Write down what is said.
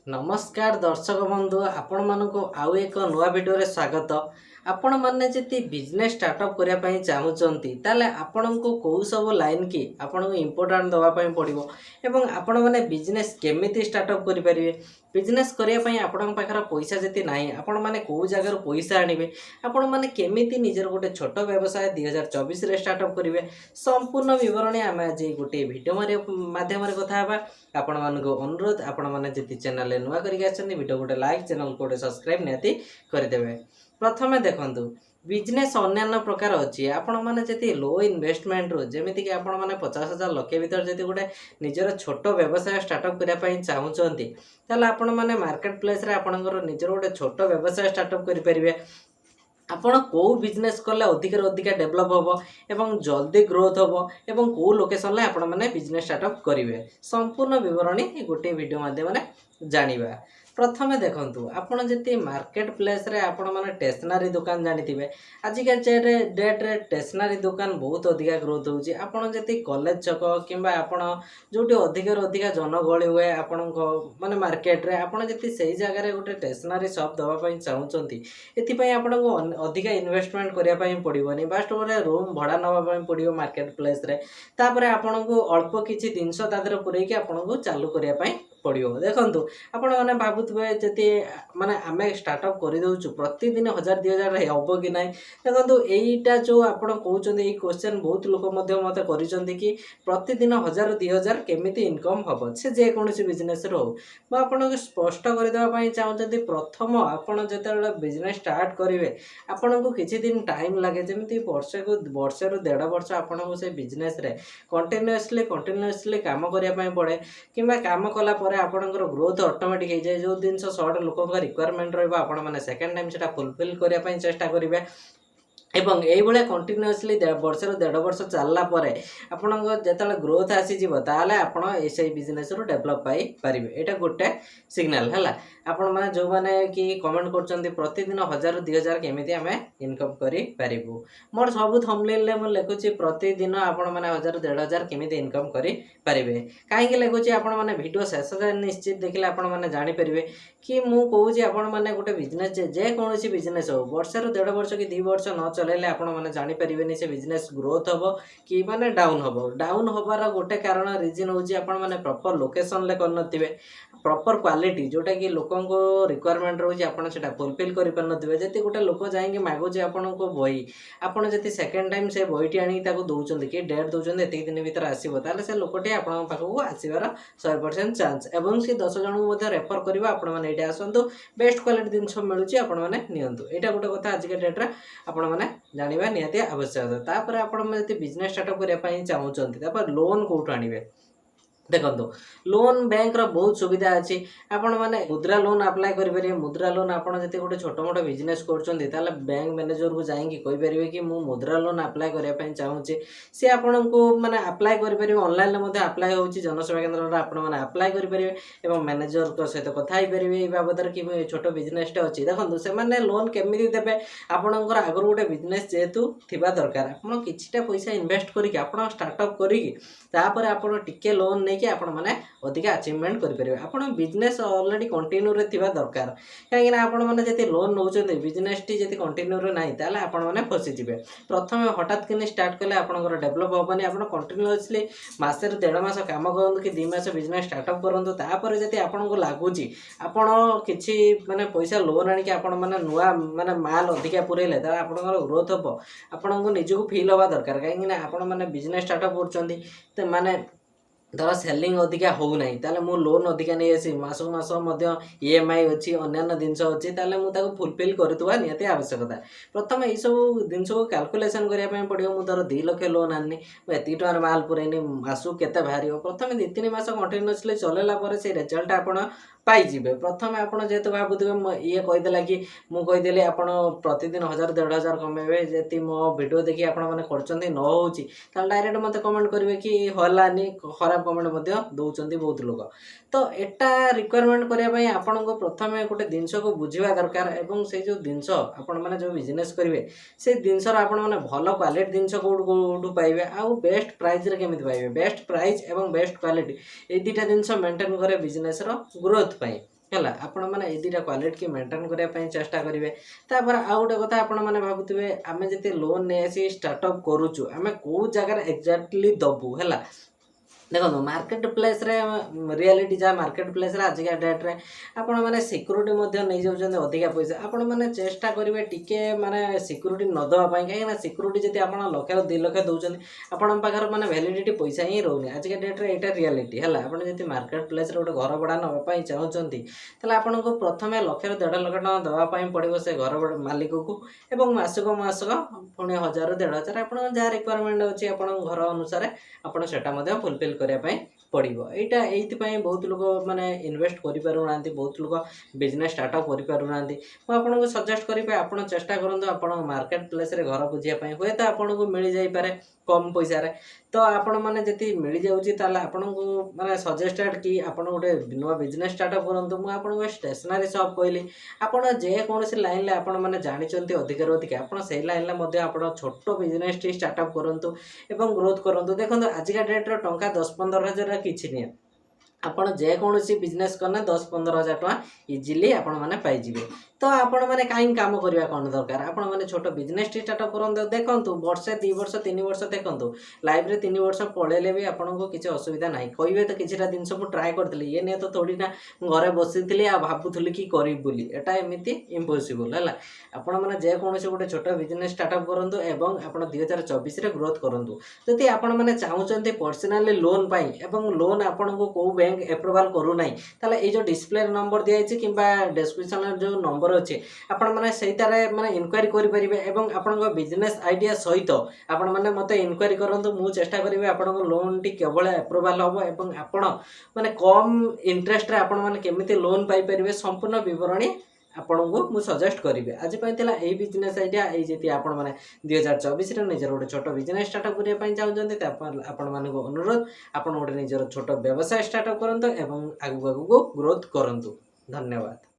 नमस्कार दर्शक बंधु आपण मानक आउ एक नुआ वीडियो स्वागत। आपण माने जति बिजनेस स्टार्टअप करने चाहूँगी ताले आपण को कौ सब लाइन की आपण को इम्पोर्टाट दवाई पड़ो एवं आपण मैंने बिजनेस केमिति स्टार्टअप करेंगे बिजनेस करने आपण पाखर पैसा जति ना आपण मैंने कौ जगार पैसा आणवे आपण मैंने केमिति निजर गोटे छोट व्यवसाय 2024 रे स्टार्टअप करेंगे संपूर्ण विवरणी आम आज गोटे भिडियो माध्यम कथा आपण मान अनुरोध आपण मैंने जी चैनल नुआ करके वीडियो गोटे लाइक चैनल को गोटे सब्सक्राइब निहाती करदेवे। प्रथमे देखंतु बिजनेस अन्य प्रकार अच्छी आपण मैंने जी लो इन्वेस्टमेंट रू जमीक कि आपण मैंने 50,000 लक्ष भर जब गोटे निजर छोट व्यवसाय स्टार्टअप करने चाहूँगी ताल आपण मैंने मार्केट प्लेस रे आपणकर निजर गोटे छोट व्यवसाय स्टार्टअप करेंगे। आपण कौ बिजनेस कले अधिक डेभलप हम एवं जल्दी ग्रोथ हम एवं कौ लोकेशन आपण मैंने बिजनेस स्टार्टअप करेंगे संपूर्ण विवरणी गोटे वीडियो माध्यम जानिबा। प्रथमे देखंतु आपण जति मार्केट प्लेस रे आपण माने स्टेशनरी दुकान जानिथिबे आजिका डेट रे स्टेशनरी दुकान बहुत अधिक ग्रोथ होउची। आपण जति कॉलेज छक किंबा आपण जोटी अधिक जनगहली हुए आपण माने मार्केट रे आपण जति सही जगह रे गोटे स्टेशनरी शॉप दवा पई चाहूचंती एथि पई आपण को अधिक इन्वेस्टमेंट करिया पई पड़िबोनी बास्ट गोटे रूम भड़ा नवा पई पड़िबो मार्केट प्लेस रे तापरे आपण को अल्प किछि जिंस तादर पुरै कि आपण को चालू करिया पई पड़ो। देखो आपण मैंने भावुए जी माने आम स्टार्टअप कर दौचु प्रतिदिन 1000-2000 हम कि ना देखो यहीटा जो आपड़ कहते ये क्वेश्चन बहुत लोक मत कि प्रतिदिन 1000-2000 केमी इनकम हम से जेकोसी बिजनेस हो मुझे स्पष्ट करदेवाई चाहूँगी। प्रथम आपड़ जो बिजनेस स्टार्ट करेंगे आपन को किसी दिन टाइम लगे जमी वर्षे रू 1.5 वर्ष आपन को से बिजनेस रे कंटिन्यूअसली काम करने पड़े कि काम कला आपणकर ग्रोथ ऑटोमेटिक हो जाए जो जिन सर्ट लोक रिक्वायरमेंट रहा मैंने सेकेंड टाइम से फुलफिल करने चेष्टा करेंगे एवं यही कंटिन्यूअसली वर्ष रू 1.5 वर्ष चलला आपण जो ग्रोथ आसीज आप बिजनेस रू डेभलप पाइपर यहाँ गोटे सिग्नाल है आपण मैंने जो मैंने कि कमेंट कर प्रतिदिन 1000-2000 केमी आम इनकम करूँ मोर सब थंबनेल में लिखुची प्रतिदिन आपण मैंने 1000-1500 केमी इनकम करेंगे कहीं लिखुची आपण मैंने वीडियो शेष निश्चित देखिले आपण मैंने जानीपर कि मुझे आपण मैंने गोटे बिजनेस जेकोसी बिजनेस हो वर्षे रू 1.5 वर्ष कि 2 वर्ष न चलैले आपण मैंने जानीपर से बिजनेस ग्रोथ हम कि माने डाउन हबार गोटे कारण रिजन हूँ आपण मैंने प्रॉपर लोकेशन ले करनथिबे प्रॉपर क्वालिटी जोटा कि लोकों को रिक्वायरमेंट रोचे आपन सेटा फुलफिल करि परनथिबे जति गोटे लोक जाइंगे मागुचे आपन को बही आपन जति सेकंड टाइम से बहीटी आनी ताको दउचंदी कि डेट दउचंदी एति दिन भीतर आसीबो ताले से लोकटी आपन पाखो आसीबार 100% चांस एवं से 10 जन को मध्ये रेफर करबा आपन माने एटा आसंतु बेस्ट क्वालिटी जिंस मिलुची आपन माने नियंतु एटा गोटे कथा आज के डेट रे आपन माने जानिबा नियति आवश्यक। तापर आपन जति बिजनेस स्टार्टअप करिया पई चाहउचंती तापर लोन कोठु आनिबे देखो लोन बैंक रो बहुत सुविधा अच्छी आपण मैंने मुद्रा लोन अप्लाई करेंगे मुद्रा लोन आपड़ जब गोटे छोट मोट बिजनेस कर बैंक मैनेजर को जाइए कहींपर कि मुझे मुद्रा लोन अप्लाई करने चाहूँगी सी आपण को मैंने अप्लाई करेंगे ऑनलाइन अप्लाई हो जनसेवा केन्द्र आपने अप्लाई करेंगे और मैनेजर सहित कथा ये बाबद कि छोट बिजनेसटे अच्छी देखो से मैंने लोन केमी देवे आपणकर आगर गोटे बिजनेस जेहेतु थिबा दरकार आप किछिटा पैसा इन्वेस्ट करके आप स्टार्टअप करें आप टिके लोन नहीं कि आपण माने अधिक अचीवमेंट करेंगे आपण बिजनेस ऑलरेडी कंटिन्यू रे थिबा दरकार कहीं आपण माने जति लोन नौचंदे बिजनेस टी जति कंटिन्यू रे नाही ताले आपण माने फसी जिवे प्रथम हठात किने स्टार्ट कले आपनकर डेवलप होबनी आपण कंटिन्यूअसली मासे रे 1.5 मास काम करंतु कि 2 मास बिजनेस स्टार्टअप करंतु तापर जति आपण को लागुची आपण किछि माने पैसा लोन आनी कि आपण माने नुआ माने माल अधिक पुरेले ताले आपनकर ग्रोथ हो आपण को निजको फील होबा दरकार कहीं ना आपण माने बिजनेस स्टार्टअप करचंदी त माने धर सेलिंग अधिका हो ना मु लोन अधिका नहीं आसी मासक मास ईएमआई अच्छी अन्य जिनस अच्छी मुझे फुलफिल करुवा निहती आवश्यकता प्रथम यही सब जिनस को कैलकुलेसन करने पड़ो मुझे धर 2 लाख लोन आनी एति टकर माल पुरैनी मासक केते बाहर प्रथम 2-3 मास कंटिन्यूअसली चलैला से रिजल्ट आपण पाइबे प्रथम आपड़ जेहेतु भावुवे ये कहीदेला कि मुझे आप प्रतिदिन 1000-1500 कमेबे जी मो वीडियो देखिए आपने कर डायरेक्ट मत कमेंट करेंगे कि हलानी खराब कमेंट दौरान बहुत लोग तो यहाँ रिक्वायरमेंट करने आपण को प्रथम गोटे जिनस को बुझा दरकार और से जो जिनस आपण मैंने जो बिजनेस करेंगे से जिनसर आपण मैंने भल क्वालिटी जिनस कौटू पाइबे आउ बेस्ट प्राइस रे केमिति पाइबे बेस्ट प्राइस एवं बेस्ट क्वालिटी ये 2टा जिनस मेंटेन करे बिजनेस रो ग्रोथ पाई ହେଲା ଆପଣ ମାନେ ଏଇ ଦୁଇଟା କ୍ୱାଲିଟି କି ମେଣ୍ଟେନ୍ କରିବା ପାଇଁ ଚେଷ୍ଟା କରିବେ। ତାପରେ ଆଉ ଗୋଟେ କଥା ଆପଣ ମାନେ ଭାବୁଥିବେ ଆମେ ଯଦି ଲୋନ୍ ନେଇ ଆସି ଷ୍ଟାର୍ଟଅପ୍ କରୁଛୁ ଆମେ କେଉଁ ଜାଗାରେ ଏକ୍ଜାକ୍ଟଲି ଦେବୁ ହେଲା। ଦେଖନ୍ତୁ ମାର୍କେଟ ପ୍ଲେସ୍ରେ ରିଆଲିଟି ଯାହା ମାର୍କେଟ ପ୍ଲେସ୍ରେ ଆଜିକା ଡେଟ୍ରେ ଆପଣମାନେ ସିକ୍ୟୁରିଟି ମଧ୍ୟ ନେଇଯାଉଛନ୍ତି ଅଧିକା ପଇସା। ଆପଣମାନେ ଚେଷ୍ଟା କରିବେ ଟିକେ ମାନେ ସିକ୍ୟୁରିଟି ନ ଦେବା ପାଇଁ, କାହିଁକିନା ସିକ୍ୟୁରିଟି ଯଦି ଆପଣ 1,00,000 2 ଲକ୍ଷ ଦେଉଛନ୍ତି ଆପଣଙ୍କ ପାଖରେ ମାନେ ଭ୍ୟାଲିଡ଼ିଟି ପଇସା ହିଁ ରହୁନି। ଆଜିକା ଡେଟ୍ରେ ଏଇଟା ରିଆଲିଟି ହେଲା। ଆପଣ ଯଦି ମାର୍କେଟ ପ୍ଲେସ୍ରେ ଗୋଟେ ଘର ଭଡ଼ା ନେବା ପାଇଁ ଚାହୁଁଛନ୍ତି ତାହେଲେ ଆପଣଙ୍କୁ ପ୍ରଥମେ 1,00,000 ରୁ 1.5 ଲକ୍ଷ ଟଙ୍କା ଦେବା ପାଇଁ ପଡ଼ିବ ସେ ଘର ମାଲିକକୁ, ଏବଂ ମାସକୁ ମାସକ ପୁଣି 1,000 ରୁ 1,500 ଆପଣଙ୍କ ଯାହା ରିକ୍ୱାରମେଣ୍ଟ ଅଛି ଆପଣଙ୍କ ଘର ଅନୁସାରେ ଆପଣ ସେଟା ମଧ୍ୟ ଫୁଲଫିଲ୍ କରିବା ପାଇଁ ପଡ଼ିବ। ଏଇଟା ଏଇଥିପାଇଁ ବହୁତ ଲୋକ ମାନେ ଇନଭେଷ୍ଟ କରିପାରୁନାହାନ୍ତି, ବହୁତ ଲୋକ ବିଜନେସ୍ ଷ୍ଟାର୍ଟଅପ୍ କରିପାରୁନାହାନ୍ତି। ମୁଁ ଆପଣଙ୍କୁ ସଜେଷ୍ଟ କରିବି ଆପଣ ଚେଷ୍ଟା କରନ୍ତୁ ଆପଣଙ୍କ ମାର୍କେଟ ପ୍ଲେସ୍ରେ ଘର ବୁଝିବା ପାଇଁ। ହୁଏତ ଆପଣଙ୍କୁ ମିଳିଯାଇପାରେ କମ୍ ପଇସାରେ, ତ ଆପଣମାନେ ଯଦି ମିଳିଯାଉଛି ତାହେଲେ ଆପଣଙ୍କୁ ମାନେ ସଜେଷ୍ଟେଡ଼ କି ଆପଣ ଗୋଟେ ନୂଆ ବିଜନେସ୍ ଷ୍ଟାର୍ଟଅପ୍ କରନ୍ତୁ। ମୁଁ ଆପଣଙ୍କୁ ଷ୍ଟେସନାରୀ ସପ୍ କହିଲି, ଆପଣ ଯେକୌଣସି ଲାଇନ୍ରେ ଆପଣମାନେ ଜାଣିଛନ୍ତି ଅଧିକରୁ ଅଧିକା ଆପଣ ସେଇ ଲାଇନ୍ରେ ମଧ୍ୟ ଆପଣ ଛୋଟ ବିଜନେସ୍ଟି ଷ୍ଟାର୍ଟଅପ୍ କରନ୍ତୁ ଏବଂ ଗ୍ରୋଥ୍ କରନ୍ତୁ। ଦେଖନ୍ତୁ ଆଜିକା ଡେଟ୍ରେ ଟଙ୍କା 10-15 ହଜାର କିଛି ନୁହେଁ। ଆପଣ ଯେକୌଣସି ବିଜନେସ୍ କଲେ 10-15 ହଜାର ଟଙ୍କା ଇଜିଲି ଆପଣମାନେ ପାଇଯିବେ। ତ ଆପଣମାନେ କାହିଁକି କାମ କରିବା କ'ଣ ଦରକାର, ଆପଣମାନେ ଛୋଟ ବିଜନେସ୍ଟି ଷ୍ଟାର୍ଟଅପ୍ କରନ୍ତୁ। ଦେଖନ୍ତୁ ବର୍ଷେ 2 ବର୍ଷ 3 ବର୍ଷ ଦେଖନ୍ତୁ, ଲାଇଫ୍ରେ 3 ବର୍ଷ ପଳେଇଲେ ବି ଆପଣଙ୍କୁ କିଛି ଅସୁବିଧା ନାହିଁ। କହିବେ ତ କିଛିଟା ଜିନିଷ ମୁଁ ଟ୍ରାଏ କରିଥିଲି, ଇଏ ନିଏ ତ ଥୋଡ଼ି ନା ମୁଁ ଘରେ ବସିଥିଲି ଆଉ ଭାବୁଥିଲି କି କରିବି ବୋଲି, ଏଟା ଏମିତି ଇମ୍ପସିବଲ୍ ହେଲା। ଆପଣମାନେ ଯେକୌଣସି ଗୋଟେ ଛୋଟ ବିଜନେସ୍ ଷ୍ଟାର୍ଟଅପ୍ କରନ୍ତୁ ଏବଂ ଆପଣ 2024ରେ ଗ୍ରୋଥ୍ କରନ୍ତୁ। ଯଦି ଆପଣମାନେ ଚାହୁଁଛନ୍ତି ପର୍ସନାଲି ଲୋନ୍ ପାଇଁ ଏବଂ ଲୋନ୍ ଆପଣଙ୍କୁ କେଉଁ ବ୍ୟାଙ୍କ ଆପ୍ରୁଭାଲ୍ କରୁନାହିଁ, ତାହେଲେ ଏଇ ଯେଉଁ ଡିସପ୍ଲେରେ ନମ୍ବର ଦିଆଯାଇଛି କିମ୍ବା ଡେସ୍କ୍ରିପସନ୍ରେ ଯେଉଁ ନମ୍ବର ଅଛି ଆପଣମାନେ ସେଇଟାରେ ମାନେ ଇନକ୍ୱାରି କରିପାରିବେ ଏବଂ ଆପଣଙ୍କ ବିଜନେସ୍ ଆଇଡ଼ିଆ ସହିତ ଆପଣମାନେ ମୋତେ ଇନକ୍ୱାରି କରନ୍ତୁ। ମୁଁ ଚେଷ୍ଟା କରିବି ଆପଣଙ୍କ ଲୋନ୍ଟି କେବଳ ଆପ୍ରୁଭାଲ୍ ହେବ ଏବଂ ଆପଣ ମାନେ କମ୍ ଇଣ୍ଟରେଷ୍ଟରେ ଆପଣମାନେ କେମିତି ଲୋନ୍ ପାଇପାରିବେ ସମ୍ପୂର୍ଣ୍ଣ ବିବରଣୀ ଆପଣଙ୍କୁ ମୁଁ ସଜେଷ୍ଟ କରିବି। ଆଜି ପାଇଁ ଥିଲା ଏଇ ବିଜନେସ୍ ଆଇଡ଼ିଆ। ଏଇ ଯଦି ଆପଣମାନେ 2024ରେ ନିଜର ଗୋଟେ ଛୋଟ ବିଜନେସ୍ ଷ୍ଟାର୍ଟଅପ୍ କରିବା ପାଇଁ ଚାହୁଁଛନ୍ତି ତାହେଲେ ଆପଣମାନଙ୍କୁ ଅନୁରୋଧ ଆପଣ ଗୋଟେ ନିଜର ଛୋଟ ବ୍ୟବସାୟ ଷ୍ଟାର୍ଟଅପ୍ କରନ୍ତୁ ଏବଂ ଆଗକୁ ଗ୍ରୋଥ୍ କରନ୍ତୁ। ଧନ୍ୟବାଦ।